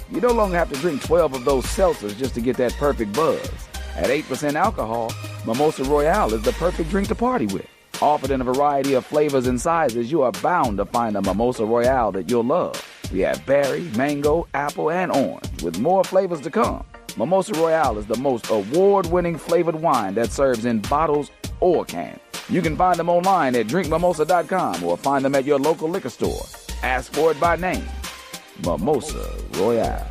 You no longer have to drink 12 of those seltzers just to get that perfect buzz. At 8% alcohol, Mimosa Royale is the perfect drink to party with. Offered in a variety of flavors and sizes, you are bound to find a Mimosa Royale that you'll love. We have berry, mango, apple, and orange, with more flavors to come. Mimosa Royale is the most award-winning flavored wine that serves in bottles or cans. You can find them online at drinkmimosa.com or find them at your local liquor store. Ask for it by name. Mimosa Royale.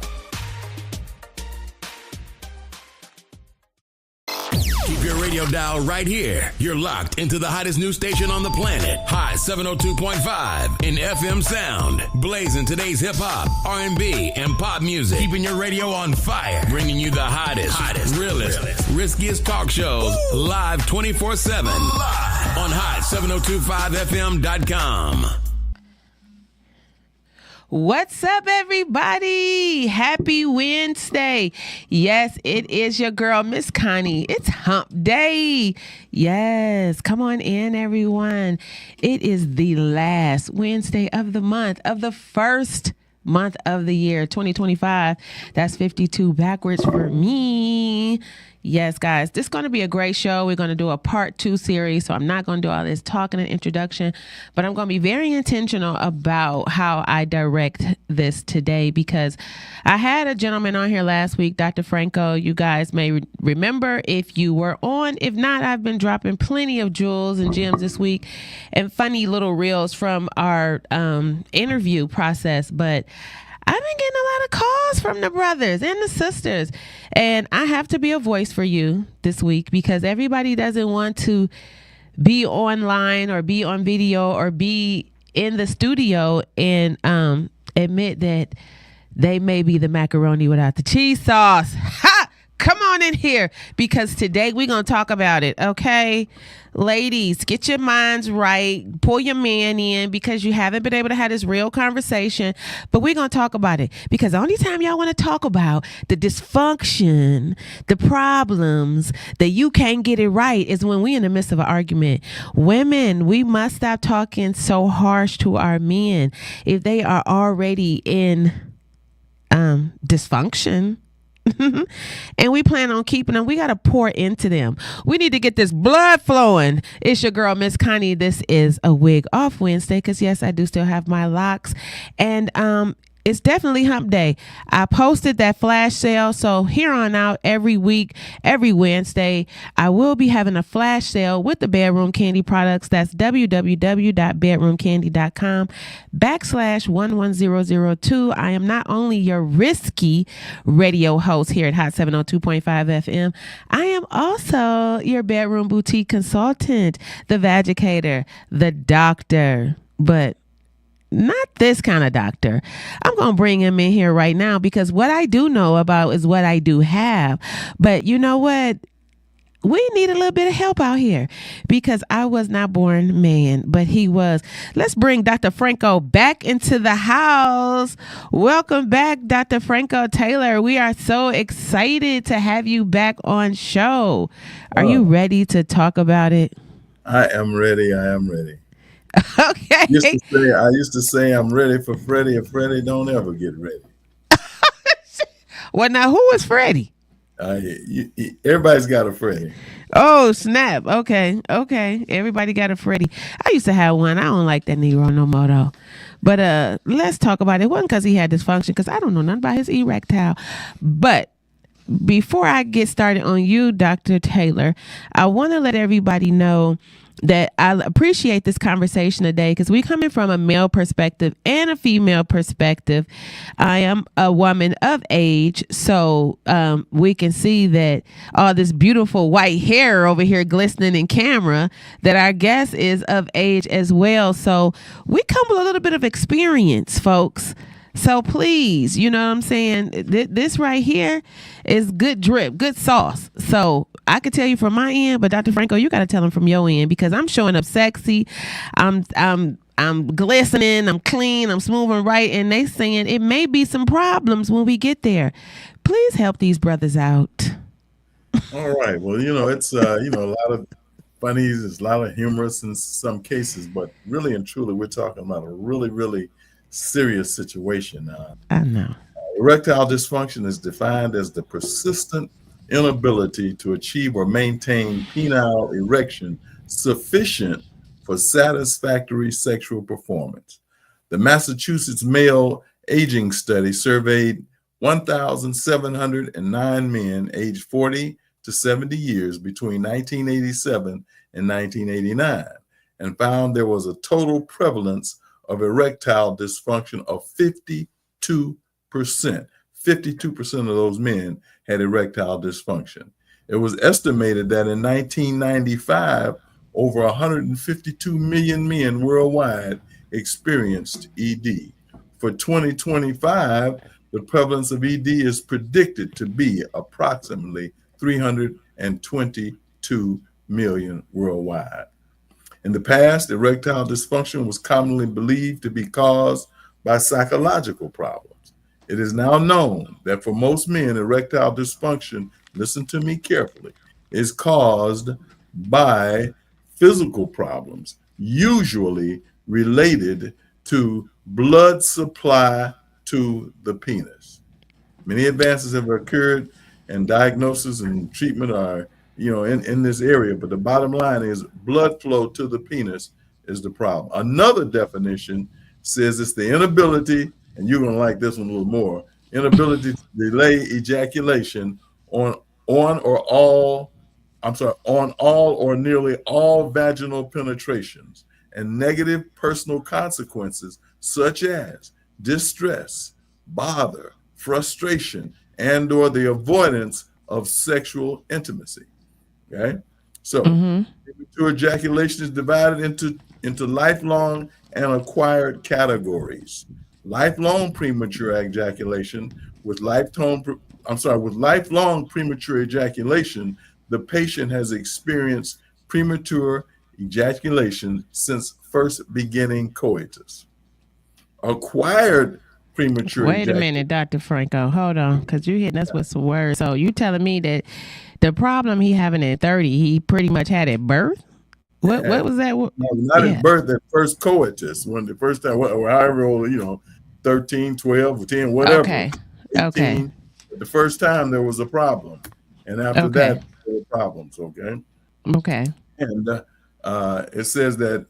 Keep your radio dial right here. You're locked into the hottest news station on the planet. Hot 702.5 in FM sound. Blazing today's hip-hop, R&B, and pop music. Keeping your radio on fire. Bringing you the hottest, realest, riskiest talk shows live 24/7. Live on hot7025fm.com. What's up, everybody? Happy Wednesday. Yes, it is your girl, Miss Connie. It's hump day. Yes, come on in, everyone. It is the last Wednesday of the month, of the first month of the year, 2025. That's 52 backwards for me. Yes, guys, this is going to be a great show. We're going to do a part 2 series, so I'm not going to do all this talking and introduction, but I'm going to be very intentional about how I direct this today, because I had a gentleman on here last week, Dr. Franco. You guys may remember if you were on. If not, I've been dropping plenty of jewels and gems this week and funny little reels from our interview process, but I've been getting a lot of calls from the brothers and the sisters, and I have to be a voice for you this week, because everybody doesn't want to be online or be on video or be in the studio and admit that they may be the macaroni without the cheese sauce. Ha! Come on in here, because today we're going to talk about it, okay? Ladies, get your minds right. Pull your man in, because you haven't been able to have this real conversation. But we're going to talk about it, because the only time y'all want to talk about the dysfunction, the problems, that you can't get it right is when we're in the midst of an argument. Women, we must stop talking so harsh to our men if they are already in dysfunction. And we plan on keeping them. We got to pour into them. We need to get this blood flowing. It's your girl, Miss Connie. This is a wig off Wednesday, because yes, I do still have my locks, and it's definitely hump day. I posted that flash sale, so here on out, every week, every Wednesday, I will be having a flash sale with the Bedroom Candy products. That's www.bedroomcandy.com/11002. I am not only your risky radio host here at Hot 702.5 FM, I am also your bedroom boutique consultant, the vagicator, the doctor, but not this kind of doctor. I'm going to bring him in here right now, because what I do know about is what I do have. But you know what? We need a little bit of help out here, because I was not born man, but he was. Let's bring Dr. Franco back into the house. Welcome back, Dr. Franco Taylor. We are so excited to have you back on show. Are you ready to talk about it? I am ready. Okay. I used to say I'm ready for Freddie, and Freddie don't ever get ready. Well, now who is Freddie? Everybody's got a Freddie. Oh, snap. Okay. Everybody got a Freddie. I used to have one. I don't like that Negro no more, though. But let's talk about it. It wasn't because he had dysfunction, because I don't know nothing about his erectile. But before I get started on you, Dr. Taylor, I want to let everybody know that I appreciate this conversation today, because we coming from a male perspective and a female perspective. I am a woman of age, so we can see that all this beautiful white hair over here glistening in camera, that our guest is of age as well. So we come with a little bit of experience, folks. So please, you know what I'm saying? This right here is good drip, good sauce. So I could tell you from my end, but Dr. Franco, you got to tell him from your end, because I'm showing up sexy. I'm glistening. I'm clean. I'm smooth and right. And they saying it may be some problems when we get there. Please help these brothers out. All right. Well, it's a lot of funnies. There's a lot of humorous in some cases, but really and truly, we're talking about a really, really serious situation. I know. Erectile dysfunction is defined as the persistent inability to achieve or maintain penile erection sufficient for satisfactory sexual performance. The Massachusetts Male Aging Study surveyed 1,709 men aged 40 to 70 years between 1987 and 1989 and found there was a total prevalence of erectile dysfunction of 52%. 52% of those men had erectile dysfunction. It was estimated that in 1995, over 152 million men worldwide experienced ED. For 2025, the prevalence of ED is predicted to be approximately 322 million worldwide. In the past, erectile dysfunction was commonly believed to be caused by psychological problems. It is now known that for most men, erectile dysfunction, listen to me carefully, is caused by physical problems, usually related to blood supply to the penis. Many advances have occurred, and diagnosis and treatment are, in this area, but the bottom line is blood flow to the penis is the problem. Another definition says it's the inability, and you're gonna like this one a little more, inability to delay ejaculation on all or nearly all vaginal penetrations, and negative personal consequences such as distress, bother, frustration, and or the avoidance of sexual intimacy. Okay, so premature ejaculation is divided into lifelong and acquired categories. Lifelong premature ejaculation with lifelong premature ejaculation, the patient has experienced premature ejaculation since first beginning coitus. Acquired premature Wait a minute, Dr. Franco. Hold on, because you're hitting us with some words. So you telling me that the problem he having at 30, he pretty much had at birth? What was that? No, not at birth, at first coitus, when the first time, or however old, 13, 12, 10, whatever. Okay. 18, okay. The first time there was a problem. And after that, there were problems, okay? Okay. And it says that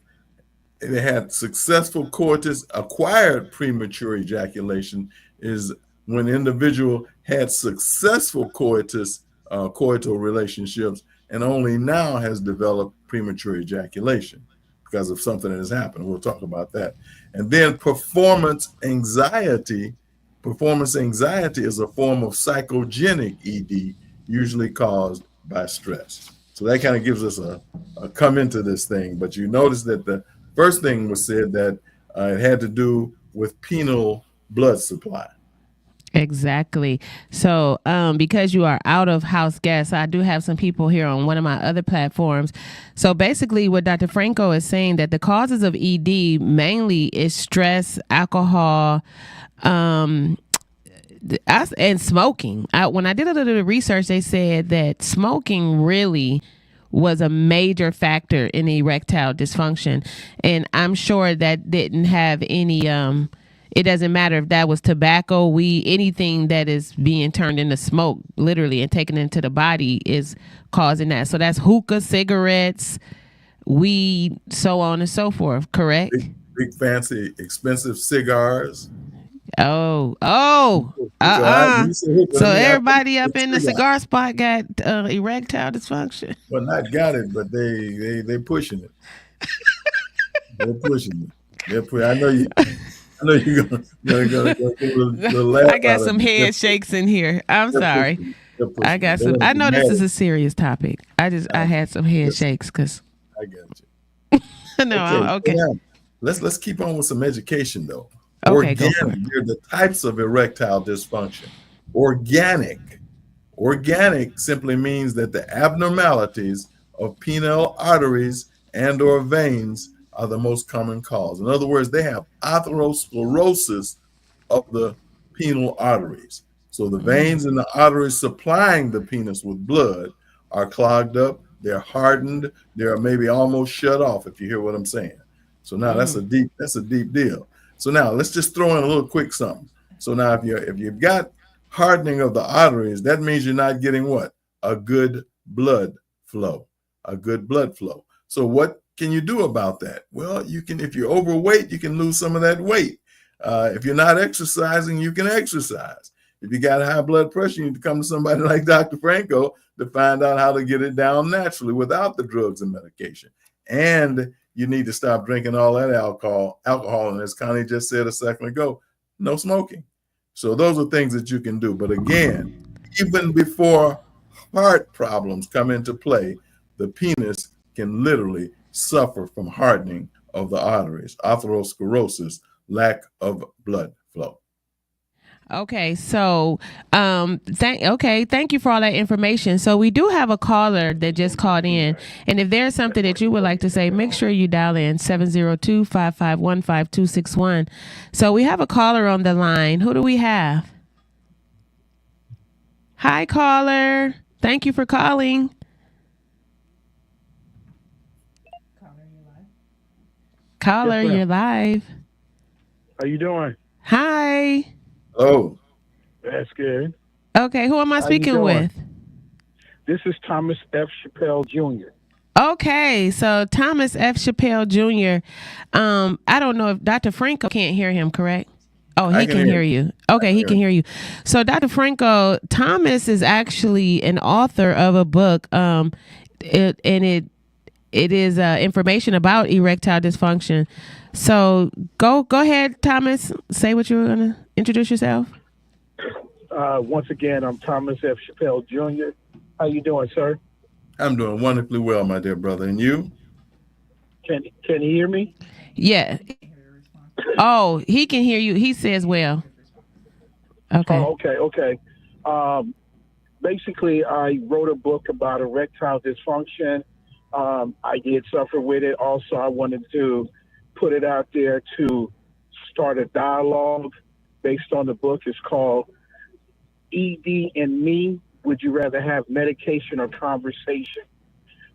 they had successful coitus. Acquired premature ejaculation is when the individual had successful coital relationships and only now has developed premature ejaculation because of something that has happened. We'll talk about that. And then performance anxiety. Performance anxiety is a form of psychogenic ED, usually caused by stress. So that kind of gives us a come into this thing. But you notice that the first thing was said that it had to do with penile blood supply. Exactly. So because you are out of house guests, I do have some people here on one of my other platforms. So basically what Dr. Franco is saying that the causes of ED mainly is stress, alcohol, and smoking. When I did a little research, they said that smoking really was a major factor in erectile dysfunction. And I'm sure that didn't have any it doesn't matter if that was tobacco, weed, anything that is being turned into smoke, literally, and taken into the body is causing that. So that's hookah, cigarettes, weed, so on and so forth, correct? Big fancy, expensive cigars. So everybody up in the cigar spot got erectile dysfunction. Well, not got it, but they pushing it. They're pushing it. I know you're gonna laugh. I got some head shakes in here. I'm sorry. I got some. I know this is a serious topic. I had some head shakes because I got you. No, okay. Now, let's keep on with some education though. Okay, organic, there are the types of erectile dysfunction. Organic simply means that the abnormalities of penile arteries and or veins are the most common cause. In other words, they have atherosclerosis of the penile arteries. So the veins and the arteries supplying the penis with blood are clogged up, they're hardened, they're maybe almost shut off, if you hear what I'm saying. So now that's a deep deal. So now let's just throw in a little quick something. So now if you've got hardening of the arteries, that means you're not getting what? A good blood flow, a good blood flow. So what can you do about that? Well, you can, if you're overweight, you can lose some of that weight. If you're not exercising, you can exercise. If you got high blood pressure, you need to come to somebody like Dr. Franco to find out how to get it down naturally without the drugs and medication. And you need to stop drinking all that alcohol. And as Connie just said a second ago, no smoking. So those are things that you can do. But again, even before heart problems come into play, the penis can literally suffer from hardening of the arteries, atherosclerosis, lack of blood flow. Okay, so thank you for all that information. So we do have a caller that just called in, and if there's something that you would like to say, make sure you dial in 702-551-5261. So we have a caller on the line. Who do we have? Hi, caller. Thank you for calling. Caller, Yes, you're live. How you doing? Hi. Oh, That's good. Okay, who am I How you speaking doing? with? This is Thomas F. Chappelle Jr. Okay, so Thomas F. Chappelle Jr. I don't know if Dr. Franco can't hear him, correct? Oh, he can hear you. Okay, he can hear you. So, Dr. Franco, Thomas is actually an author of a book, it is information about erectile dysfunction. So, go ahead, Thomas. Say what you were gonna introduce yourself. Once again, I'm Thomas F. Chappelle Jr. How you doing, sir? I'm doing wonderfully well, my dear brother. And you? Can you hear me? Yeah. Oh, he can hear you. He says well. Okay. Oh, okay. Basically, I wrote a book about erectile dysfunction. I did suffer with it. Also, I wanted to put it out there to start a dialogue based on the book. It's called ED and Me. Would you rather have medication or conversation?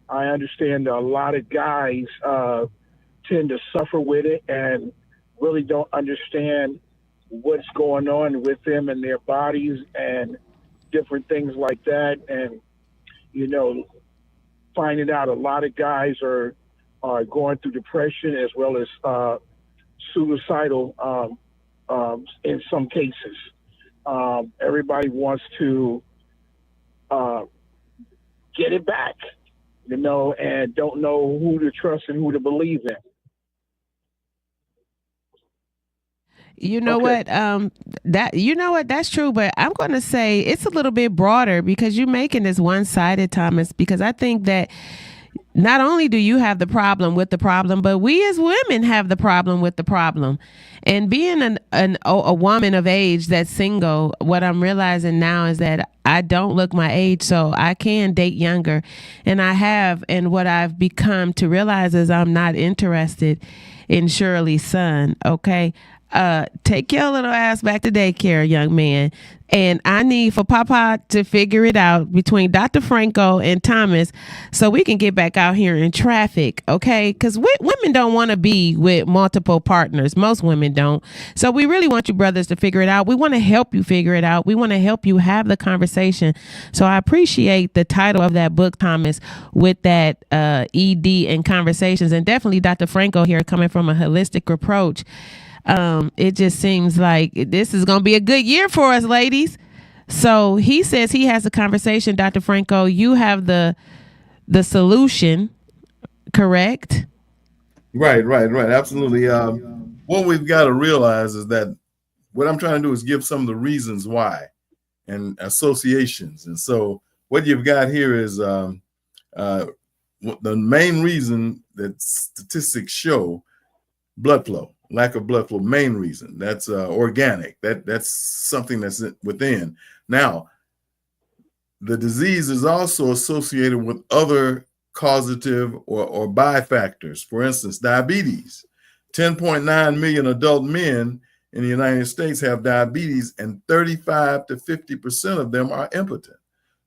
I understand a lot of guys tend to suffer with it and really don't understand what's going on with them and their bodies and different things like that. And, finding out a lot of guys are going through depression as well as suicidal in some cases. Everybody wants to get it back, and don't know who to trust and who to believe in. You know what? That's true, but I'm going to say it's a little bit broader because you're making this one-sided, Thomas, because I think that not only do you have the problem with the problem, but we as women have the problem with the problem. And being a woman of age that's single, what I'm realizing now is that I don't look my age, so I can date younger. And what I've become to realize is I'm not interested in Shirley's son, okay? Take your little ass back to daycare, young man. And I need for Papa to figure it out between Dr. Franco and Thomas so we can get back out here in traffic, okay? Because women don't want to be with multiple partners. Most women don't. So we really want you brothers to figure it out. We want to help you figure it out. We want to help you have the conversation. So I appreciate the title of that book, Thomas, with that ED and conversations. And definitely Dr. Franco here coming from a holistic approach. It just seems like this is going to be a good year for us, ladies. So he says he has a conversation. Dr. Franco, you have the solution, correct? Right. Absolutely. What we've got to realize is that what I'm trying to do is give some of the reasons why and associations. And so what you've got here is the main reason that statistics show blood flow. Lack of blood flow, main reason. That's organic. That's something that's within. Now, the disease is also associated with other causative or bifactors. For instance, diabetes. 10.9 million adult men in the United States have diabetes, and 35 to 50% of them are impotent.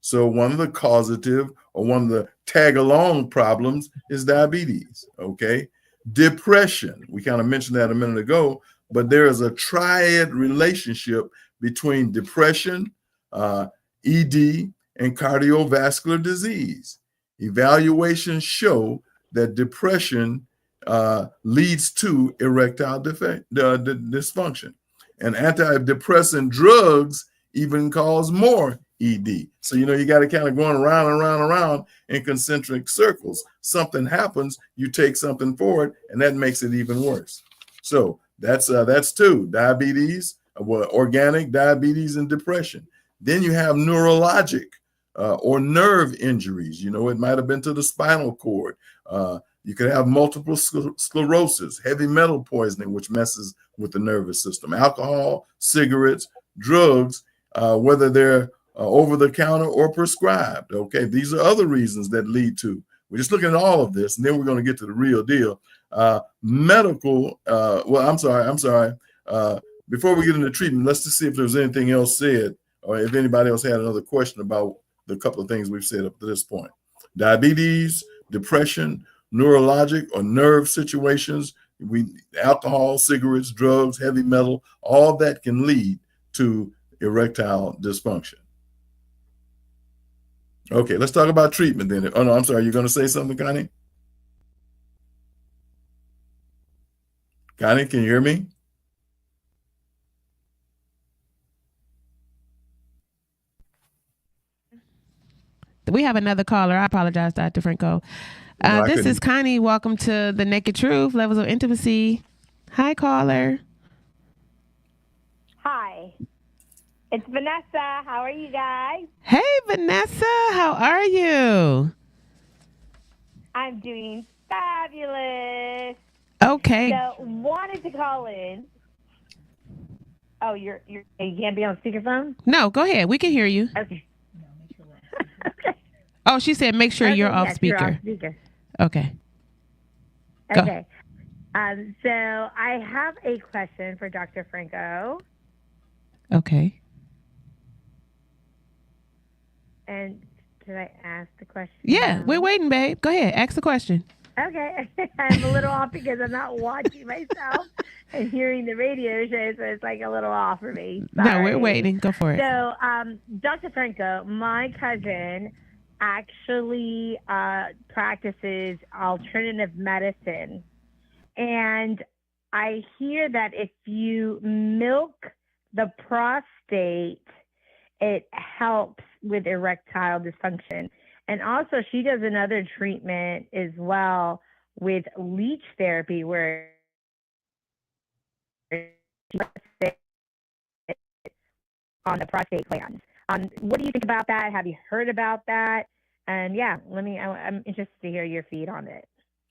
So one of the causative or one of the tag-along problems is diabetes, okay? Depression, we kind of mentioned that a minute ago, but there is a triad relationship between depression, ED, and cardiovascular disease. Evaluations show that depression leads to erectile dysfunction, and antidepressant drugs even cause more ED. So, you got to kind of going around and around and around in concentric circles. Something happens, you take something for it, and that makes it even worse. So that's two: diabetes, organic diabetes, and depression. Then you have neurologic or nerve injuries. It might have been to the spinal cord. You could have multiple sclerosis, heavy metal poisoning, which messes with the nervous system, alcohol, cigarettes, drugs, whether they're over the counter or prescribed. Okay, these are other reasons that lead to. We're just looking at all of this, and then we're going to get to the real deal. Medical. I'm sorry. Before we get into treatment, let's just see if there's anything else said, or if anybody else had another question about the couple of things we've said up to this point. Diabetes, depression, neurologic or nerve situations, alcohol, cigarettes, drugs, heavy metal, all that can lead to erectile dysfunction. Okay, let's talk about treatment then. Oh, no, I'm sorry. You're going to say something, Connie? Connie, can you hear me? We have another caller. I apologize, Dr. Franco. This is Connie. Welcome to The Naked Truth, Levels of Intimacy. Hi, caller. Hi. It's Vanessa. How are you guys? Hey, Vanessa. How are you? I'm doing fabulous. Okay. So, wanted to call in. Oh, you can't be on speakerphone? No, go ahead. We can hear you. Okay. Okay. Oh, she said make sure you're off speaker. You're off speaker. Okay. Okay. So I have a question for Dr. Franco. Okay. And did I ask the question? Yeah, now? we're waiting, babe. Go ahead. Ask the question. Okay. I'm a little off because I'm not watching myself and hearing the radio show, so it's like a little off for me. Sorry. No, we're waiting. Go for it. So, Dr. Franco, my cousin actually practices alternative medicine. And I hear that if you milk the prostate, it helps with erectile dysfunction. And also, she does another treatment as well with leech therapy, where on the prostate glands. What do you think about that? Have you heard about that? And yeah, I'm interested to hear your feed on it.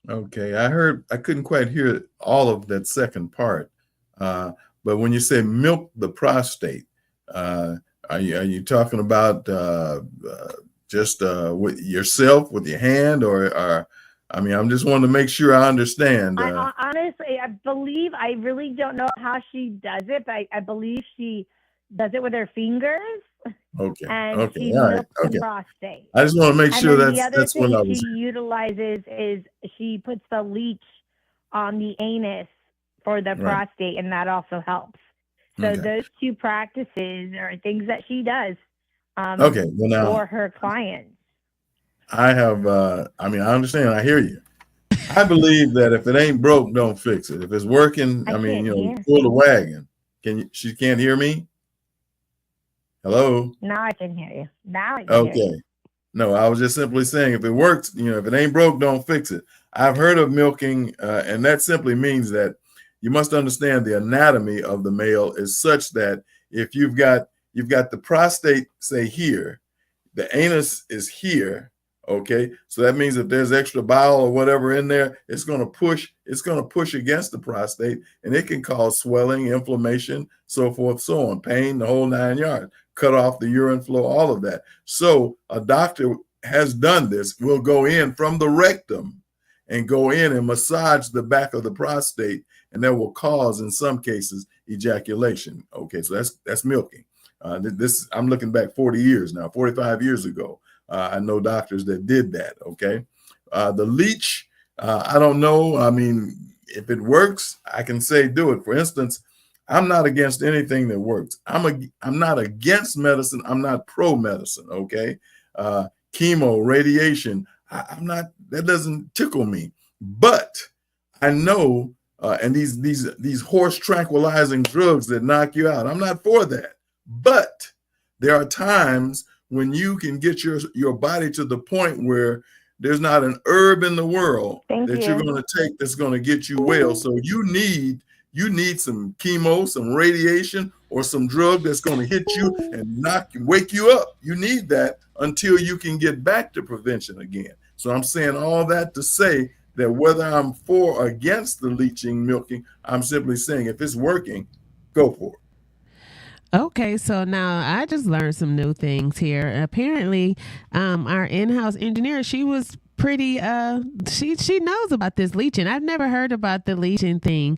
Okay, I couldn't quite hear all of that second part. But when you say milk the prostate, are you talking about just with yourself, with your hand, or I'm just wanting to make sure I understand. Honestly, I really don't know how she does it, but I believe she does it with her fingers. Okay. And okay. she All milks right. Okay. the prostate. I just want to make sure the that's what I was. She utilizes is she puts the leech on the anus for the prostate, and that also helps. So those two practices are things that she does. For her clients. I have. I understand. I hear you. I believe that if it ain't broke, don't fix it. If it's working, pull the wagon. She can't hear me? Hello? Now I can hear you. Now I can hear you. No, I was just simply saying if it works, if it ain't broke, don't fix it. I've heard of milking, and that simply means that you must understand the anatomy of the male is such that if you've got the prostate, say here, the anus is here. Okay, so that means if there's extra bile or whatever in there, it's going to push against the prostate, and it can cause swelling, inflammation, so forth, so on, pain, the whole 9 yards, cut off the urine flow, all of that. So a doctor has done this, will go in from the rectum and go in and massage the back of the prostate, and that will cause, in some cases, ejaculation. Okay, so that's milking. This I'm looking back 40 years now, 45 years ago. I know doctors that did that. Okay. The leech, I don't know. If it works, I can say do it. For instance, I'm not against anything that works. I'm not against medicine. I'm not pro medicine. Okay, chemo, radiation. I'm not. That doesn't tickle me. But I know, and these horse tranquilizing drugs that knock you out. I'm not for that. But there are times when you can get your body to the point where there's not an herb in the world you're going to take that's going to get you well. So you need some chemo, some radiation, or some drug that's going to hit you and wake you up. You need that until you can get back to prevention again. So I'm saying all that to say that whether I'm for or against the leaching, milking, I'm simply saying if it's working, go for it. Okay, so now I just learned some new things here. Apparently, our in-house engineer, she was pretty she knows about this leaching. I've never heard about the leaching thing.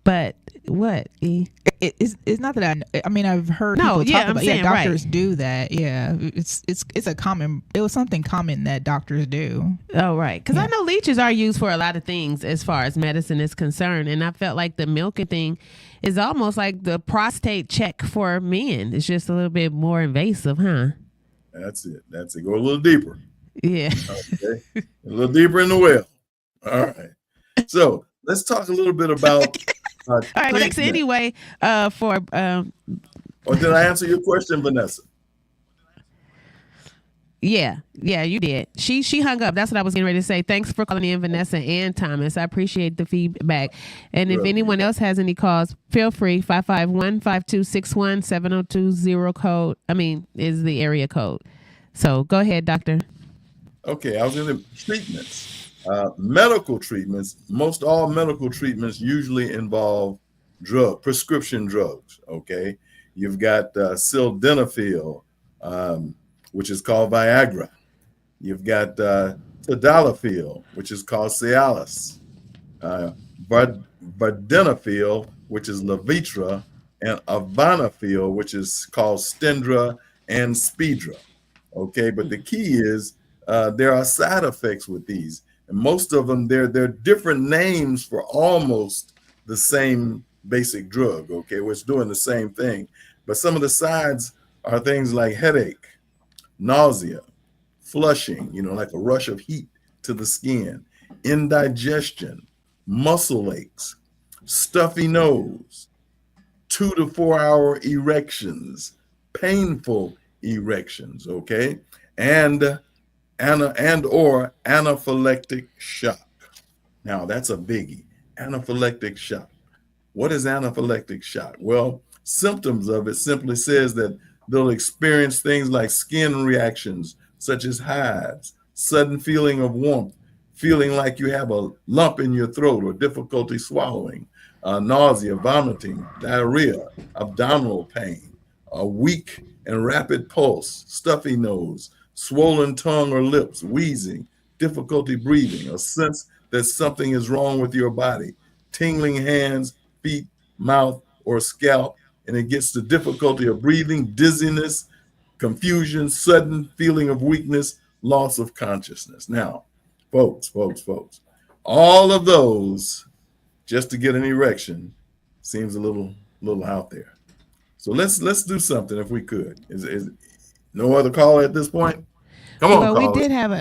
But what? It's not that I mean I've heard people talk about doctors do that. Yeah, it's a common. It was something common that doctors do. Oh right, because I know leeches are used for a lot of things as far as medicine is concerned, and I felt like the milking thing is almost like the prostate check for men. It's just a little bit more invasive, huh? That's it. Go a little deeper. Yeah. Okay. A little deeper in the well. All right. So let's talk a little bit about. All right. Thanks anyway. Or did I answer your question, Vanessa? Yeah, you did. She hung up. That's what I was getting ready to say. Thanks for calling in, Vanessa and Thomas. I appreciate the feedback. And if anyone else has any calls, feel free. 551-5261 7020 code. Is the area code. So go ahead, doctor. Okay, I was in the treatments. Medical treatments, most all medical treatments usually involve prescription drugs. Okay, you've got sildenafil, which is called Viagra. You've got tadalafil, which is called Cialis, vardenafil, which is Levitra, and avanafil, which is called Stendra and Speedra. Okay, but the key is there are side effects with these. And most of them, they're different names for almost the same basic drug, okay, which is doing the same thing. But some of the sides are things like headache, nausea, flushing, like a rush of heat to the skin, indigestion, muscle aches, stuffy nose, 2 to 4 hour erections, painful erections, okay, and or anaphylactic shock. Now that's a biggie. Anaphylactic shock. What is anaphylactic shock? Well, symptoms of it simply says that they'll experience things like skin reactions, such as hives, sudden feeling of warmth, feeling like you have a lump in your throat or difficulty swallowing, nausea, vomiting, diarrhea, abdominal pain, a weak and rapid pulse, stuffy nose, swollen tongue or lips, wheezing, difficulty breathing, a sense that something is wrong with your body, tingling hands, feet, mouth, or scalp, and it gets to difficulty of breathing, dizziness, confusion, sudden feeling of weakness, loss of consciousness. Now, folks, all of those just to get an erection seems a little out there. So let's do something if we could. Is no other caller at this point? Come on, well, caller. We did have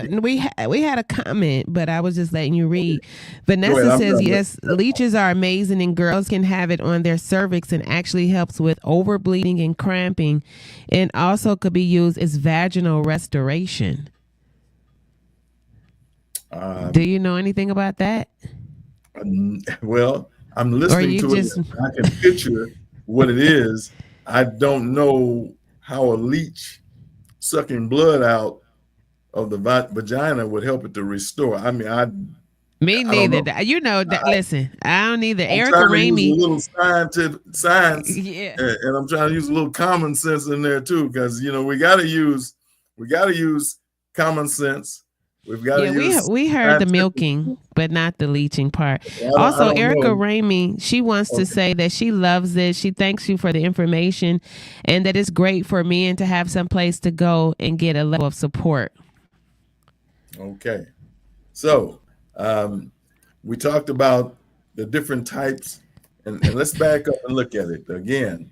we had a comment, but I was just letting you read. Vanessa says, yes, leeches are amazing and girls can have it on their cervix and actually helps with overbleeding and cramping, and also could be used as vaginal restoration. Do you know anything about that? Well, I'm listening to it. I can picture what it is. I don't know how a leech sucking blood out of the vagina would help it to restore. Me neither. Listen, I don't either. Erica Ramey. A little science, yeah, and I'm trying to use a little common sense in there too, because we got to use common sense. We've got to use. We heard the milking, but not the leaching part. Also, Erica Ramey, she wants to say that she loves it. She thanks you for the information, and that it's great for men to have some place to go and get a level of support. Okay, so we talked about the different types And let's back up and look at it again.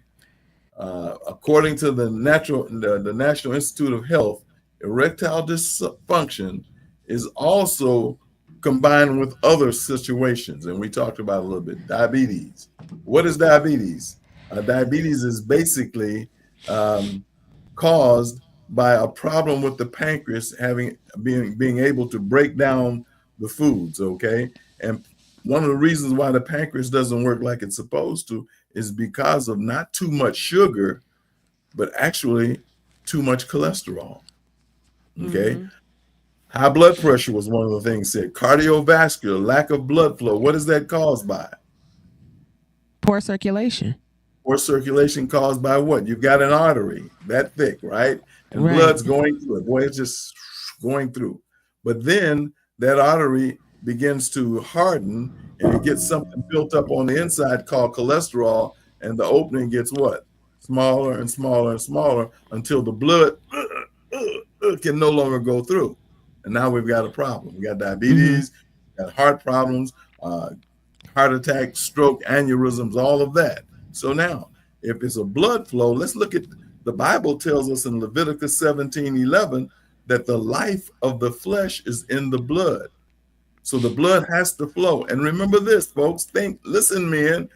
According to the National Institute of Health, erectile dysfunction is also combined with other situations, and we talked about a little bit. Diabetes. What is diabetes? Diabetes is basically caused by a problem with the pancreas being able to break down the foods. Okay, and one of the reasons why the pancreas doesn't work like it's supposed to is because of not too much sugar, but actually too much cholesterol. Okay. Mm-hmm. High blood pressure was one of the things said. Cardiovascular, lack of blood flow. What is that caused by? Poor circulation. Poor circulation caused by what? You've got an artery that thick, right? And blood's going through it. Boy, it's just going through. But then that artery begins to harden and it gets something built up on the inside called cholesterol, and the opening gets what? Smaller and smaller and smaller until the blood can no longer go through. And now we've got a problem. We got diabetes, got heart problems, heart attack, stroke, aneurysms, all of that. So now, if it's a blood flow, let's look at the Bible tells us in Leviticus 17:11 that the life of the flesh is in the blood. So the blood has to flow. And remember this, folks, listen, men.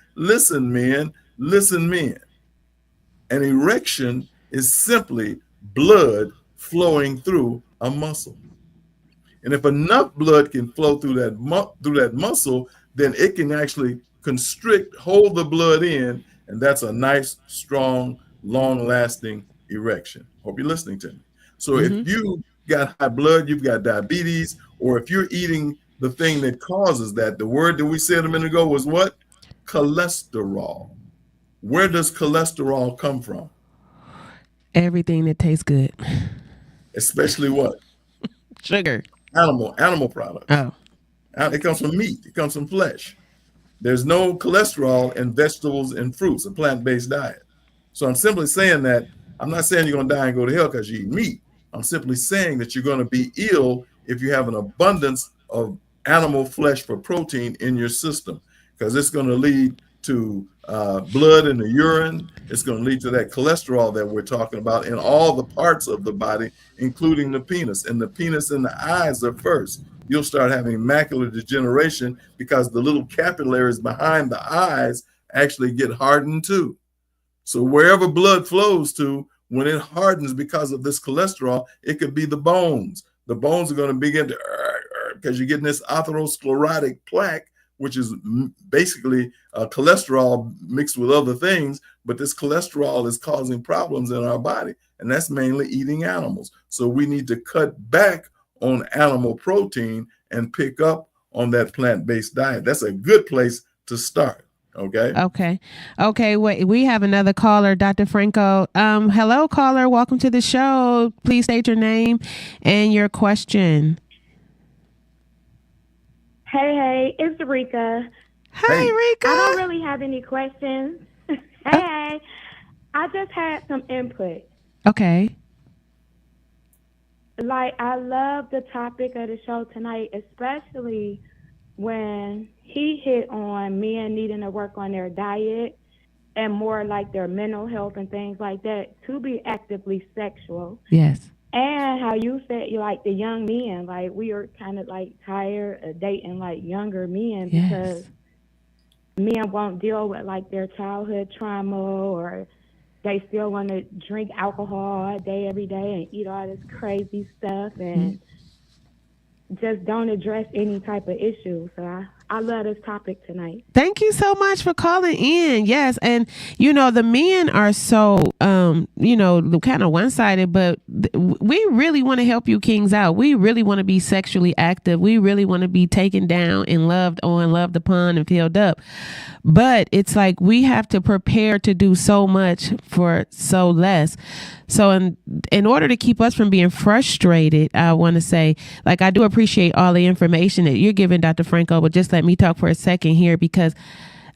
An erection is simply blood flowing through a muscle. And if enough blood can flow through that muscle, then it can actually constrict, hold the blood in, and that's a nice, strong, long-lasting erection. Hope you're listening to me. So if you got high blood, you've got diabetes, or if you're eating the thing that causes that, the word that we said a minute ago was what? Cholesterol. Where does cholesterol come from? Everything that tastes good. Especially what? Sugar. Animal products. Oh. It comes from meat. It comes from flesh. There's no cholesterol in vegetables and fruits, a plant-based diet. So I'm simply saying that, I'm not saying you're going to die and go to hell because you eat meat. I'm simply saying that you're going to be ill if you have an abundance of animal flesh for protein in your system, because it's going to lead to blood in the urine. It's going to lead to that cholesterol that we're talking about in all the parts of the body, including the penis. And the penis and the eyes are first. You'll start having macular degeneration because the little capillaries behind the eyes actually get hardened too. So wherever blood flows to, when it hardens because of this cholesterol, it could be the bones. The bones are going to begin to, because you're getting this atherosclerotic plaque, which is basically cholesterol mixed with other things, but this cholesterol is causing problems in our body, and that's mainly eating animals. So we need to cut back on animal protein and pick up on that plant-based diet. That's a good place to start. Okay. Wait, we have another caller, Dr. Franco. Hello, caller. Welcome to the show. Please state your name and your question. Hey, it's Rika. Hi, Rika. I don't really have any questions. Hey, I just had some input. Okay. Like, I love the topic of the show tonight, especially when he hit on men needing to work on their diet and more like their mental health and things like that to be actively sexual. Yes. And how you said, like, the young men, like, we are kind of like tired of dating like younger men because men won't deal with like their childhood trauma, or they still want to drink alcohol all day, every day, and eat all this crazy stuff and just don't address any type of issue. So I love this topic tonight. Thank you so much for calling in. Yes. And, the men are so, kind of one-sided, but we really want to help you kings out. We really want to be sexually active. We really want to be taken down and loved on, loved upon, and filled up. But it's like we have to prepare to do so much for so less. So in order to keep us from being frustrated, I want to say, like, I do appreciate all the information that you're giving, Dr. Franco, but just let me talk for a second here, because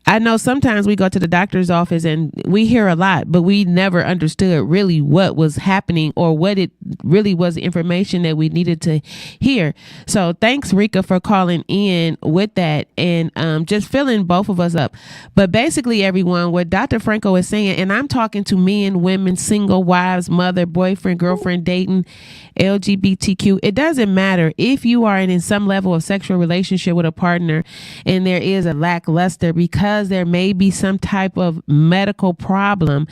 I know sometimes we go to the doctor's office and we hear a lot, but we never understood really what was happening or what it really was, the information that we needed to hear. So thanks, Rika, for calling in with that and just filling both of us up. But basically, everyone, what Dr. Franco is saying, and I'm talking to men, women, single, wives, mother, boyfriend, girlfriend, dating, LGBTQ. It doesn't matter if you are in some level of sexual relationship with a partner and there is a lackluster because there may be some type of medical problem.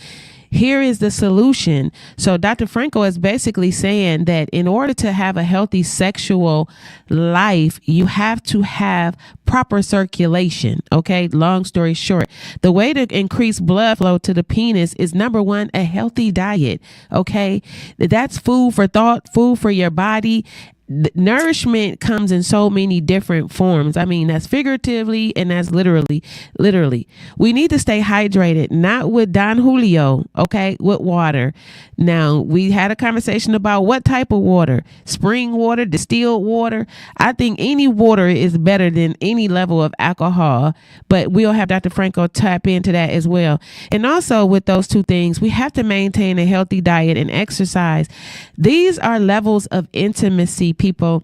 Here is the solution. So Dr. Franco is basically saying that in order to have a healthy sexual life, you have to have proper circulation. Okay. Long story short, the way to increase blood flow to the penis is, number one, a healthy diet. Okay. That's food for thought, food for your body. Nourishment comes in so many different forms. I mean, that's figuratively and that's literally. We need to stay hydrated, not with Don Julio, okay, with water. Now, we had a conversation about what type of water, spring water, distilled water. I think any water is better than any level of alcohol, but we'll have Dr. Franco tap into that as well. And also with those two things, we have to maintain a healthy diet and exercise. These are levels of intimacy, people.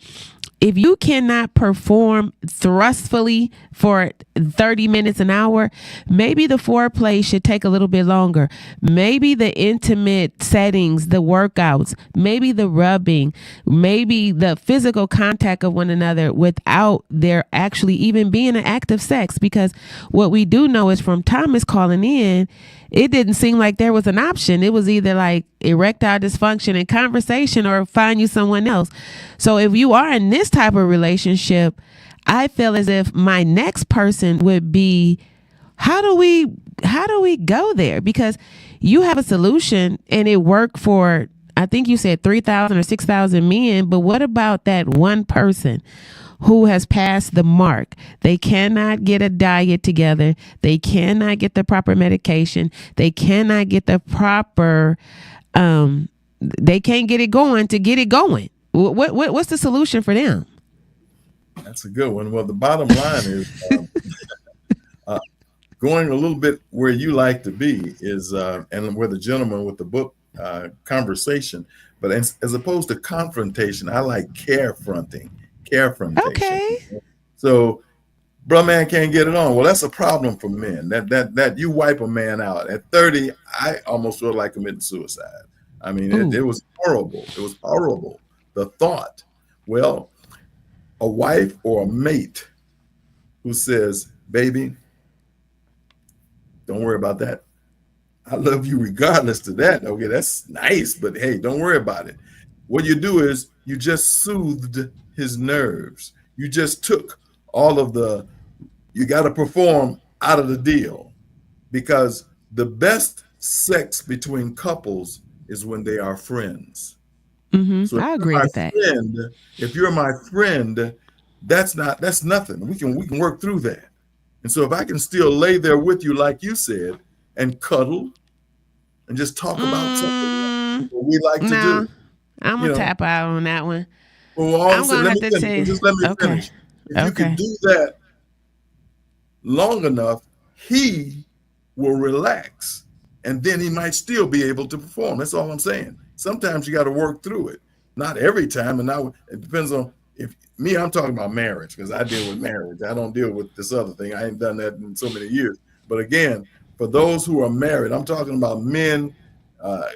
If you cannot perform thrustfully for 30 minutes, an hour, maybe the foreplay should take a little bit longer. Maybe the intimate settings, the workouts, maybe the rubbing, maybe the physical contact of one another without there actually even being an act of sex. Because what we do know is from Thomas calling in, it didn't seem like there was an option. It was either like erectile dysfunction and conversation or find you someone else. So if you are in this type of relationship, I feel as if my next person would be, how do we go there? Because you have a solution and it worked for, I think you said 3,000 or 6,000 men, but what about that one person who has passed the mark? They cannot get a diet together. They cannot get the proper medication. They cannot get the proper, they can't get it going to get it going. What's the solution for them? That's a good one. Well, the bottom line is going a little bit where you like to be is, and where the gentleman with the book conversation, but as opposed to confrontation, I like carefrontation. Okay. So, bro, man can't get it on. Well, that's a problem for men. That you wipe a man out at 30. I almost feel like committing suicide. I mean, it was horrible. It was horrible. The thought. Well, a wife or a mate who says, "Baby, don't worry about that. I love you regardless to that." Okay, that's nice, but hey, don't worry about it. What you do is you just soothed his nerves. You just took all of you got to perform out of the deal, because the best sex between couples is when they are friends. Mm-hmm. So I agree with that. If you're my friend, that's nothing. We can work through that. And so if I can still lay there with you, like you said, and cuddle and just talk about something what we like to do. I'm going to tap out on that one. Well, I'm going to have to say, just let me finish. If you can do that long enough, he will relax, and then he might still be able to perform. That's all I'm saying. Sometimes you got to work through it. Not every time, and now it depends on I'm talking about marriage, because I deal with marriage. I don't deal with this other thing. I ain't done that in so many years. But again, for those who are married, I'm talking about men.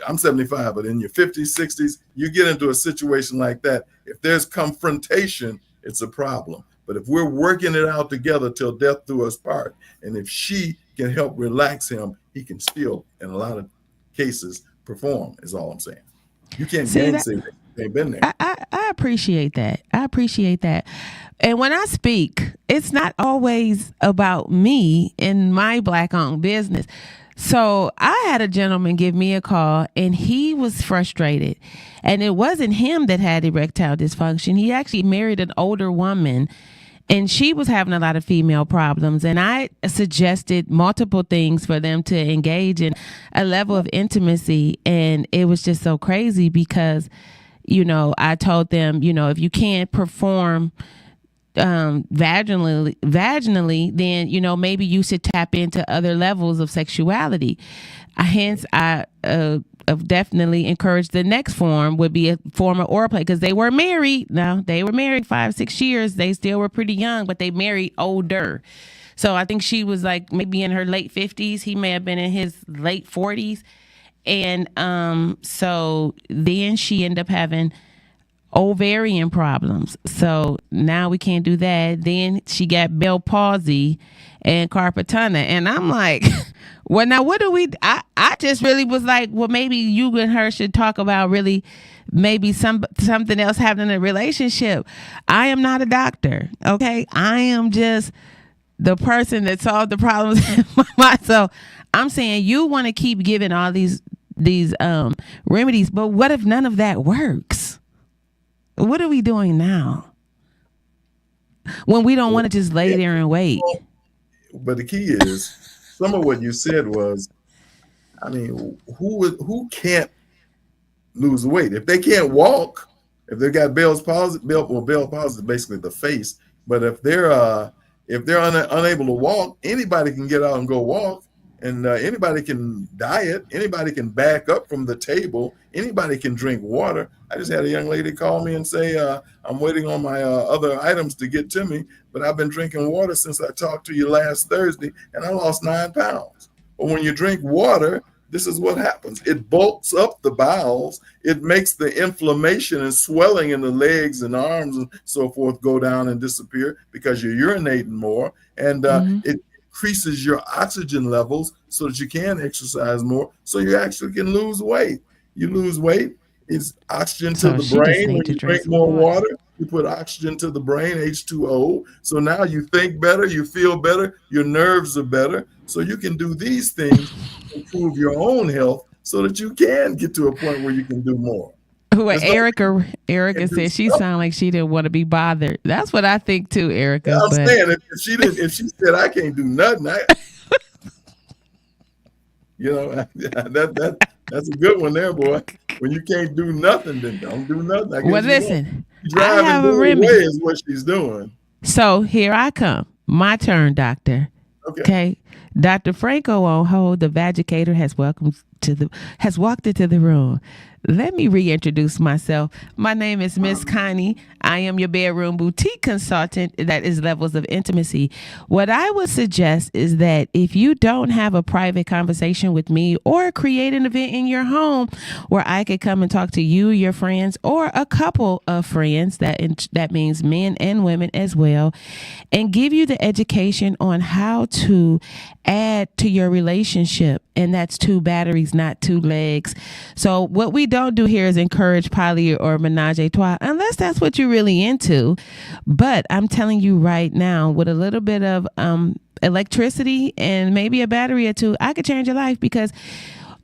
I'm 75, but in your 50s, 60s, you get into a situation like that. If there's confrontation, it's a problem. But if we're working it out together till death do us part, and if she can help relax him, he can still, in a lot of cases, perform, is all I'm saying. You can't gainsay that. They've been there. I appreciate that. I appreciate that. And when I speak, it's not always about me and my Black-owned business. So I had a gentleman give me a call, and he was frustrated. And it wasn't him that had erectile dysfunction. He actually married an older woman, and she was having a lot of female problems. And I suggested multiple things for them to engage in a level of intimacy. And it was just so crazy because, I told them, if you can't perform vaginally, then, you know, maybe you should tap into other levels of sexuality. Hence, I have definitely encouraged the next form would be a form of oral play, because they were married. Now, they were married 5-6 years. They still were pretty young, but they married older. So I think she was like maybe in her late 50s. He may have been in his late 40s. And so then she ended up having ovarian problems. So now we can't do that. Then she got Bell palsy and carpal tunnel. And I'm like, well, now what do we, I just really was like, well, maybe you and her should talk about really maybe something else happening in a relationship. I am not a doctor. Okay. I am just the person that solved the problems. So I'm saying you want to keep giving all these remedies, but what if none of that works? What are we doing now when we don't want to just lay there and wait? But the key is, some of what you said was, I mean, who can't lose weight? If they can't walk, if they got Bell's palsy, Bell's palsy is basically the face. But if they're unable to walk, anybody can get out and go walk. And anybody can diet. Anybody can back up from the table. Anybody can drink water. I just had a young lady call me and say, I'm waiting on my other items to get to me, but I've been drinking water since I talked to you last Thursday, and I lost 9 pounds. But when you drink water, this is what happens. It bulks up the bowels. It makes the inflammation and swelling in the legs and arms and so forth go down and disappear because you're urinating more. And it increases your oxygen levels so that you can exercise more, so you actually can lose weight. You lose weight, it's oxygen to the brain. When you drink more water, you put oxygen to the brain, H2O. So now you think better, you feel better, your nerves are better. So you can do these things to improve your own health so that you can get to a point where you can do more. Well, Erica said she sounded like she didn't want to be bothered. That's what I think too, Erica. Yeah, I'm saying if she said I can't do nothing, that's a good one there, boy. When you can't do nothing, then don't do nothing. Well, listen, I have a remedy. Is what she's doing. So here I come. My turn, doctor. Okay. Dr. Franco on hold, the Vagicator, has walked into the room. Let me reintroduce myself. My name is Miss Connie. I am your bedroom boutique consultant that is Levels of Intimacy. What I would suggest is that if you don't have a private conversation with me, or create an event in your home where I could come and talk to you, your friends, or a couple of friends, that means men and women as well, and give you the education on how to add to your relationship. And that's 2 batteries, not 2 legs. So what we don't do here is encourage poly or menage a trois, unless that's what you're really into. But I'm telling you right now, with a little bit of electricity and maybe a battery or 2, I could change your life, because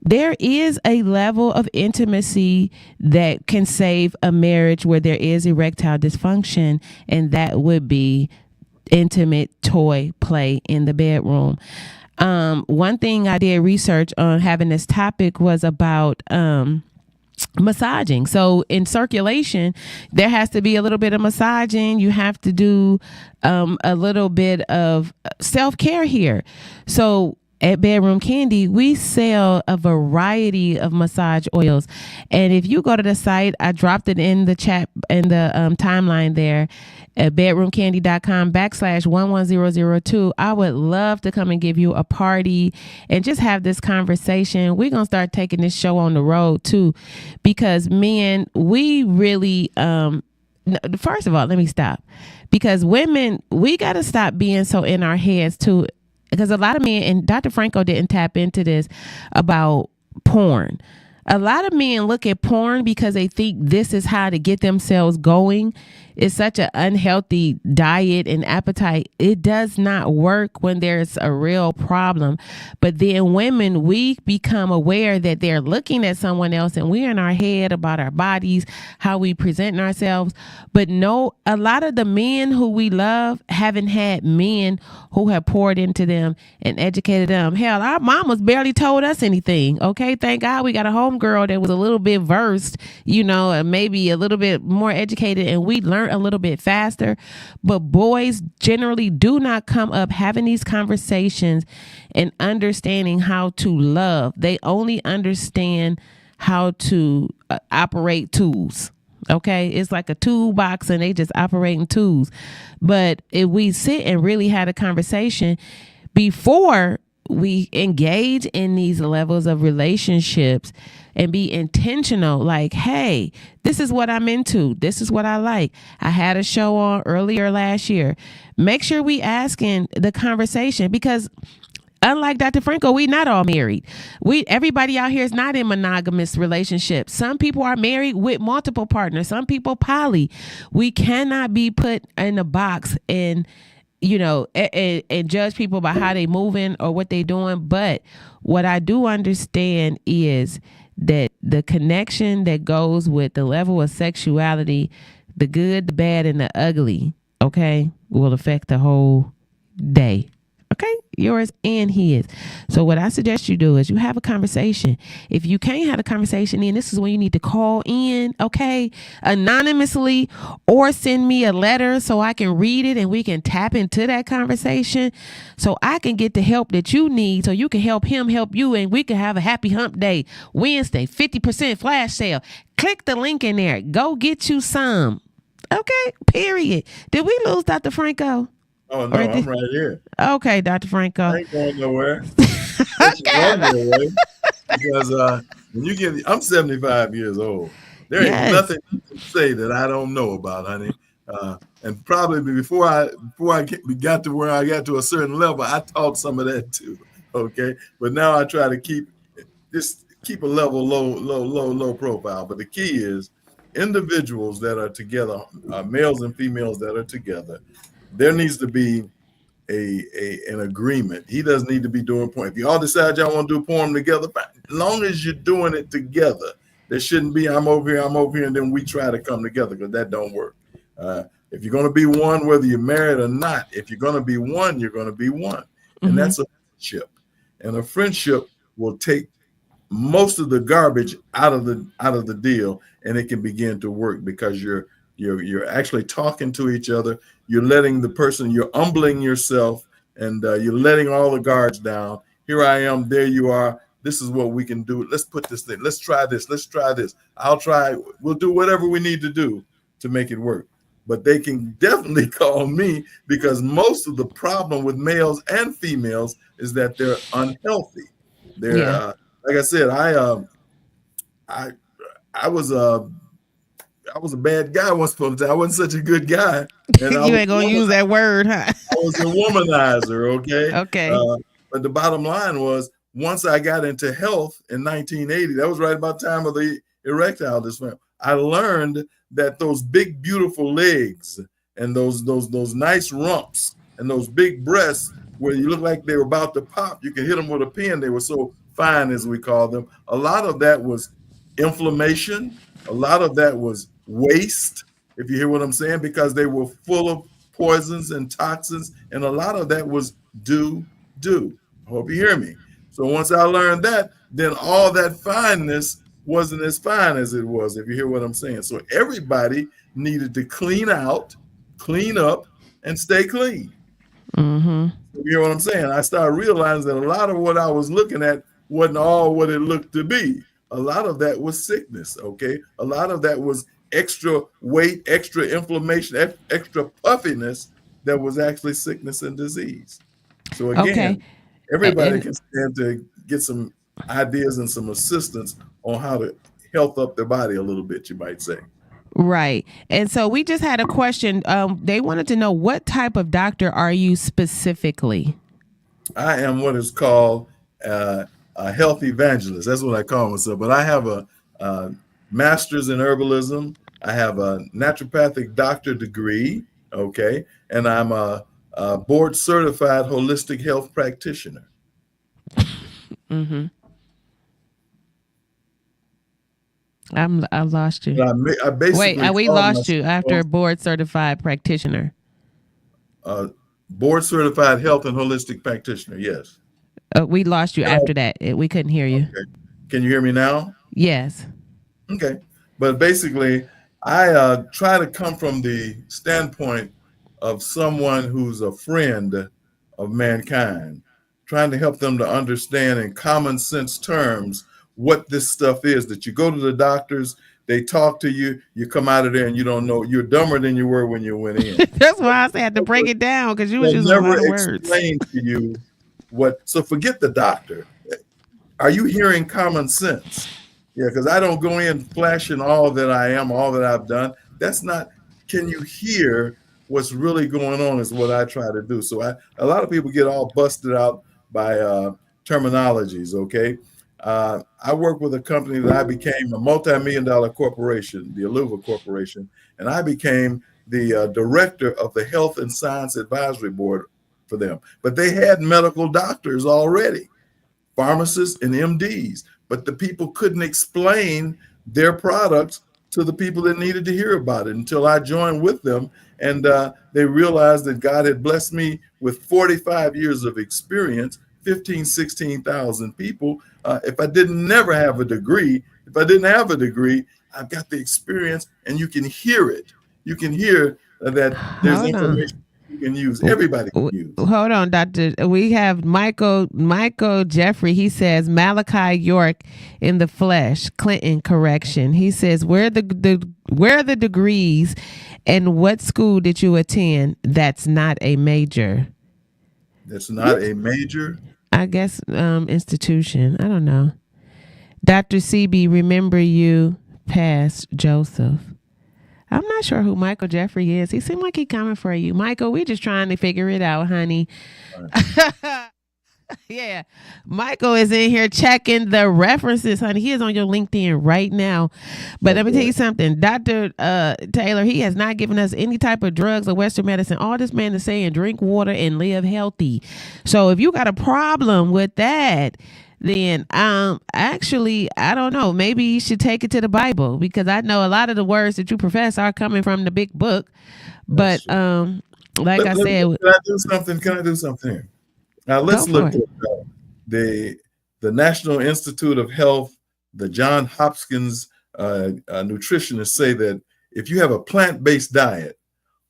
there is a level of intimacy that can save a marriage where there is erectile dysfunction, and that would be intimate toy play in the bedroom. One thing I did research on having this topic was about massaging. So in circulation, there has to be a little bit of massaging. You have to do a little bit of self-care here. So at Bedroom Candy, we sell a variety of massage oils. And if you go to the site, I dropped it in the chat, in the timeline there at bedroomcandy.com/11002. I would love to come and give you a party and just have this conversation. We're going to start taking this show on the road too, because men, we really, first of all, let me stop, because women, we got to stop being so in our heads too. Because a lot of men, and Dr. Franco didn't tap into this about porn. A lot of men look at porn because they think this is how to get themselves going. It's such an unhealthy diet and appetite. It does not work when there's a real problem. But then women, we become aware that they're looking at someone else, and we're in our head about our bodies, how we present ourselves. But no, a lot of the men who we love haven't had men who have poured into them and educated them. Hell, our mamas barely told us anything. Okay, thank God we got a homegirl that was a little bit versed, and maybe a little bit more educated, and we learned a little bit faster, but boys generally do not come up having these conversations and understanding how to love. They only understand how to operate tools. Okay, it's like a toolbox and they just operating tools. But if we sit and really had a conversation before we engage in these levels of relationships and be intentional, like, hey, this is what I'm into. This is what I like. I had a show on earlier last year. Make sure we asking the conversation, because unlike Dr. Franco, we not all married. Everybody out here is not in monogamous relationships. Some people are married with multiple partners. Some people poly. We cannot be put in a box and and judge people by how they moving or what they doing. But what I do understand is that the connection that goes with the level of sexuality, the good, the bad, and the ugly, okay, will affect the whole day. Okay, yours and his. So what I suggest you do is you have a conversation. If you can't have a conversation, then this is when you need to call in, okay, anonymously, or send me a letter so I can read it and we can tap into that conversation so I can get the help that you need, so you can help him help you, and we can have a happy hump day Wednesday, 50% flash sale. Click the link in there. Go get you some. Okay, period. Did we lose Dr. Franco? Oh, no, I'm right here. Okay, Dr. Franco. I ain't going nowhere. Okay. Because when I'm 75 years old. There ain't nothing you can say that I don't know about, honey. And probably before I got to where I got to a certain level, I taught some of that too. Okay, but now I try to keep a level low profile. But the key is individuals that are together, males and females that are together. There needs to be an agreement. He doesn't need to be doing porn. If you all decide y'all want to do porn together, as long as you're doing it together, there shouldn't be I'm over here, and then we try to come together, because that don't work. If you're going to be one, whether you're married or not, if you're going to be one, you're going to be one. And that's a friendship. And a friendship will take most of the garbage out of the deal, and it can begin to work, because you're actually talking to each other. You're letting the person, you're humbling yourself, and you're letting all the guards down. Here I am, there you are. This is what we can do. Let's put this thing. Let's try this. Let's try this. I'll try. We'll do whatever we need to do to make it work. But they can definitely call me, because most of the problem with males and females is that they're unhealthy. They're like I said, I was a bad guy once upon a time. I wasn't such a good guy. And you ain't gonna use that word, huh? I was a womanizer, okay? Okay. But the bottom line was, once I got into health in 1980, that was right about the time of the erectile dysfunction. I learned that those big, beautiful legs and those nice rumps and those big breasts, where you look like they were about to pop, you can hit them with a pin. They were so fine, as we call them. A lot of that was inflammation. A lot of that was waste, if you hear what I'm saying, because they were full of poisons and toxins. And a lot of that was do. I hope you hear me. So once I learned that, then all that fineness wasn't as fine as it was, if you hear what I'm saying. So everybody needed to clean out, clean up, and stay clean. You hear what I'm saying? I started realizing that a lot of what I was looking at wasn't all what it looked to be. A lot of that was sickness, okay? A lot of that was extra weight, extra inflammation, extra puffiness that was actually sickness and disease. So again, everybody can stand to get some ideas and some assistance on how to health up their body a little bit, you might say. Right. And so we just had a question. They wanted to know, what type of doctor are you specifically? I am what is called a health evangelist. That's what I call myself. But I have a master's in herbalism. I have a naturopathic doctor degree. Okay. And I'm a board certified holistic health practitioner. I lost you. I basically we lost you after board certified practitioner. Board certified health and holistic practitioner. Yes. We lost you after that. We couldn't hear you. Okay. Can you hear me now? Yes. Okay. But basically, I try to come from the standpoint of someone who's a friend of mankind, trying to help them to understand in common sense terms what this stuff is. That you go to the doctors, they talk to you, you come out of there and you don't know. You're dumber than you were when you went in. That's why I had to break it down, because you was using a lot of words. Explain to you what. So forget the doctor. Are you hearing common sense? Yeah, because I don't go in flashing all that I am, all that I've done. That's not. Can you hear what's really going on? Is what I try to do. So a lot of people get all busted out by terminologies. Okay, I work with a company that I became a multi-million-dollar corporation, the Aluva Corporation, and I became the director of the Health and Science Advisory Board for them. But they had medical doctors already, pharmacists and MDs, but the people couldn't explain their products to the people that needed to hear about it until I joined with them. And they realized that God had blessed me with 45 years of experience, 16,000 people. If I didn't never have a degree, if I didn't have a degree, I've got the experience, and you can hear it. You can hear that there's information you can use. Everybody can use. Hold on, Doctor. We have Michael Jeffrey. He says Malachi York in the flesh. Clinton correction. He says where are the degrees, and what school did you attend? That's not a major. That's not a major. I guess institution. I don't know. Dr. CB, remember you passed Joseph. I'm not sure who Michael Jeffrey is. He seemed like he coming for you. Michael, we just trying to figure it out, honey. Right. Yeah. Michael is in here checking the references, honey. He is on your LinkedIn right now. But let me tell you something. Dr. Taylor, he has not given us any type of drugs or Western medicine. All this man is saying, drink water and live healthy. So if you got a problem with that, then actually, I don't know, maybe you should take it to the Bible, because I know a lot of the words that you profess are coming from the big book. But like I said, can I do something here? Now let's look at the National Institute of Health, the John Hopkins nutritionists say that if you have a plant-based diet,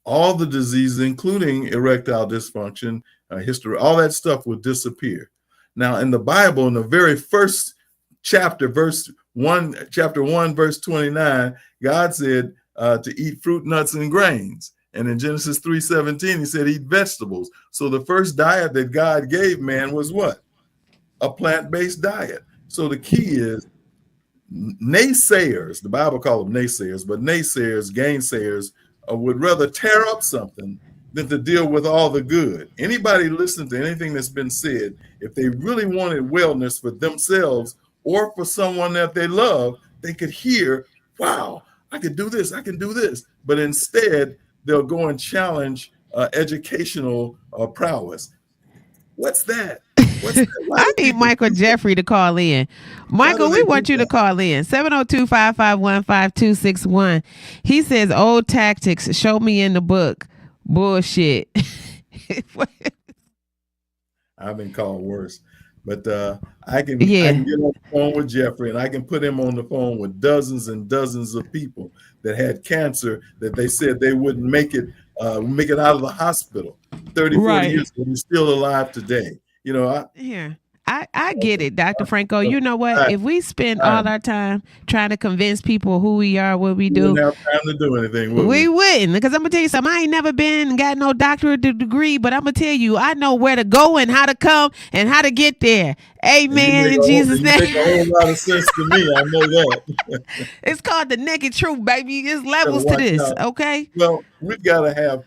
all the diseases, including erectile dysfunction, history, all that stuff will disappear. Now, in the Bible, in the very first chapter, chapter 1, verse 29, God said to eat fruit, nuts, and grains. And in Genesis 3:17, he said eat vegetables. So the first diet that God gave man was what? A plant-based diet. So the key is naysayers, the Bible calls them naysayers, but naysayers, gainsayers, would rather tear up something than to deal with all the good. Anybody listening to anything that's been said, if they really wanted wellness for themselves or for someone that they love, they could hear, wow, I could do this, I can do this. But instead, they'll go and challenge educational prowess. What's that? I need Michael Jeffrey to call in. Michael, we want you to call in. 702-551-5261. He says, old tactics, show me in the book. Bullshit. I've been called worse, but I can get on the phone with Jeffrey, and I can put him on the phone with dozens and dozens of people that had cancer that they said they wouldn't make it out of the hospital 30, 40 years ago. He's still alive today. You know, I get it, Dr. Franco. You know what? If we spend all our time trying to convince people who we are, what we do, we wouldn't have time to do anything. We wouldn't. Because I'm gonna tell you something. I ain't never been got no doctorate degree, but I'm gonna tell you, I know where to go and how to come and how to get there. Amen. In Jesus' name. Make a whole lot of sense to me. I know that. It's called the naked truth, baby. There's levels to this. Out. Okay. Well, we've got to have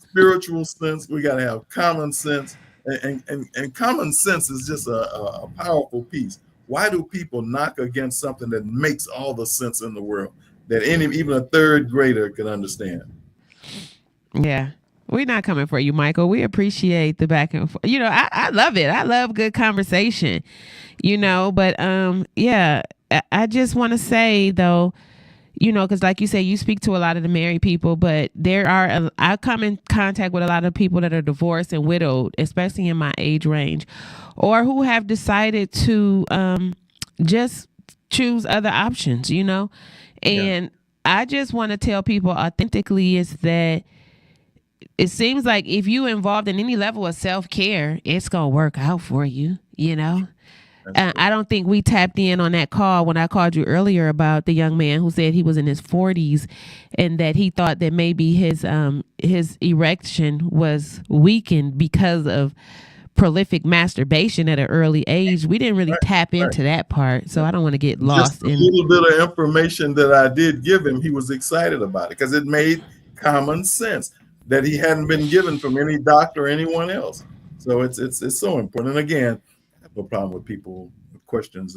spiritual sense. We got to have common sense. And common sense is just a powerful piece. Why do people knock against something that makes all the sense in the world that even a third grader can understand? Yeah, we're not coming for you, Michael. We appreciate the back and forth. You know, I love it. I love good conversation, you know, but I just want to say though, you know, because like you say, you speak to a lot of the married people, but I come in contact with a lot of people that are divorced and widowed, especially in my age range, or who have decided to just choose other options, you know, and I just want to tell people authentically is that it seems like if you involved in any level of self-care, it's going to work out for you, you know? I don't think we tapped in on that call when I called you earlier about the young man who said he was in his 40s and that he thought that maybe his erection was weakened because of prolific masturbation at an early age. We didn't really tap into that part, so I don't want to get lost in. Just a little bit of information that I did give him, he was excited about it because it made common sense that he hadn't been given from any doctor or anyone else. So it's so important. And again, I have no problem with people with questions.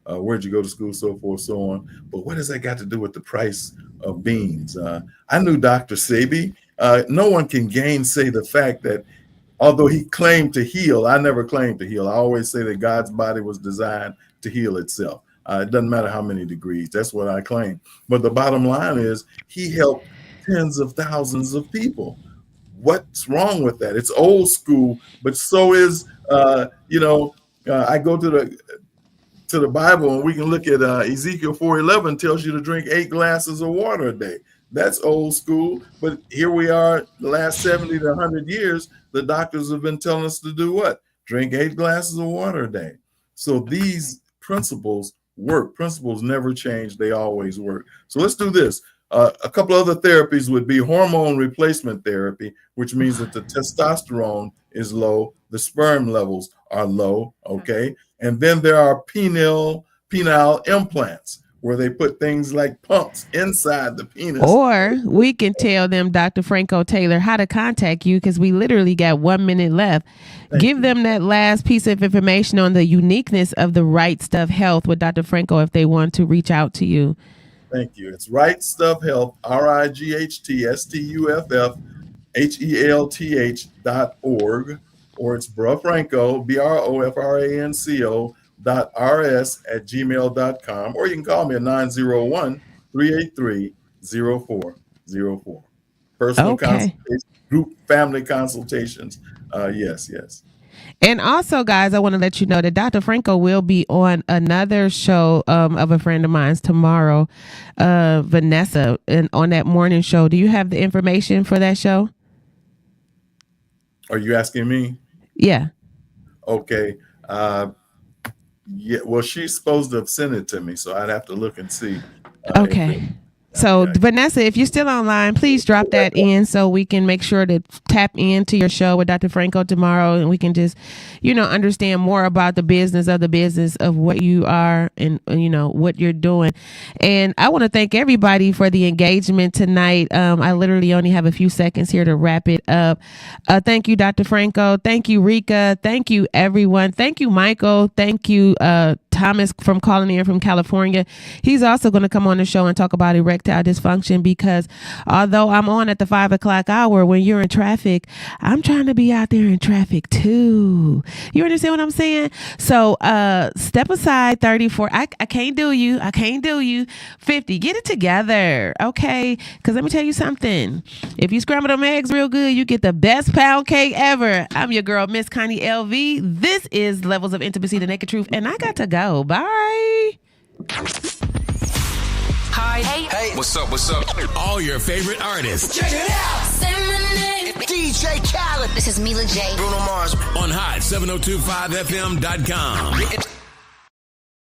Where'd you go to school, so forth, so on. But what has that got to do with the price of beans? I knew Dr. Sebi. No one can gainsay the fact that although he claimed to heal, I never claimed to heal. I always say that God's body was designed to heal itself. It doesn't matter how many degrees. That's what I claim. But the bottom line is he helped tens of thousands of people. What's wrong with that? It's old school, but so is, I go to the Bible and we can look at Ezekiel 4:11 tells you to drink 8 glasses of water a day. That's old school, but here we are the last 70 to 100 years, the doctors have been telling us to do what? Drink 8 glasses of water a day. So these principles work. Principles never change. They always work. So let's do this. A couple other therapies would be hormone replacement therapy, which means that the testosterone is low, the sperm levels are low, okay? And then there are penile implants, where they put things like pumps inside the penis. Or we can tell them, Dr. Franco Taylor, how to contact you because we literally got 1 minute left. Give them that last piece of information on the uniqueness of the Right Stuff Health with Dr. Franco if they want to reach out to you. Thank you. It's Right Stuff Health, RIGHTSTUFF or it's Brofranco, BROFRANCO.RS@gmail.com, or you can call me at 901-383-0404. Personal consultations, group family consultations. Yes. And also, guys, I want to let you know that Dr. Franco will be on another show of a friend of mine's tomorrow, Vanessa, and on that morning show. Do you have the information for that show? Are you asking me? Yeah. Okay. Yeah. Well, she's supposed to have sent it to me, so I'd have to look and see. Okay. So, Vanessa, if you're still online, please drop that in so we can make sure to tap into your show with Dr. Franco tomorrow, and we can just, understand more about the business of what you are and, what you're doing. And I want to thank everybody for the engagement tonight. I literally only have a few seconds here to wrap it up. Thank you, Dr. Franco. Thank you, Rika. Thank you, everyone. Thank you, Michael. Thank you, Thomas from calling in from California. He's also going to come on the show and talk about erectile dysfunction because although I'm on at the 5 o'clock hour, when you're in traffic, I'm trying to be out there in traffic too. You understand what I'm saying? So step aside 34. I can't do you. 50. Get it together. Okay. Because let me tell you something. If you scramble them eggs real good, you get the best pound cake ever. I'm your girl, Miss Connie LV. This is Levels of Intimacy, the Naked Truth. And I got to go. Bye. Hi. Hey. What's up? All your favorite artists. Check it out. Say my name. DJ Khaled. This is Mila J. Bruno Mars. On Hot 702.5FM.com.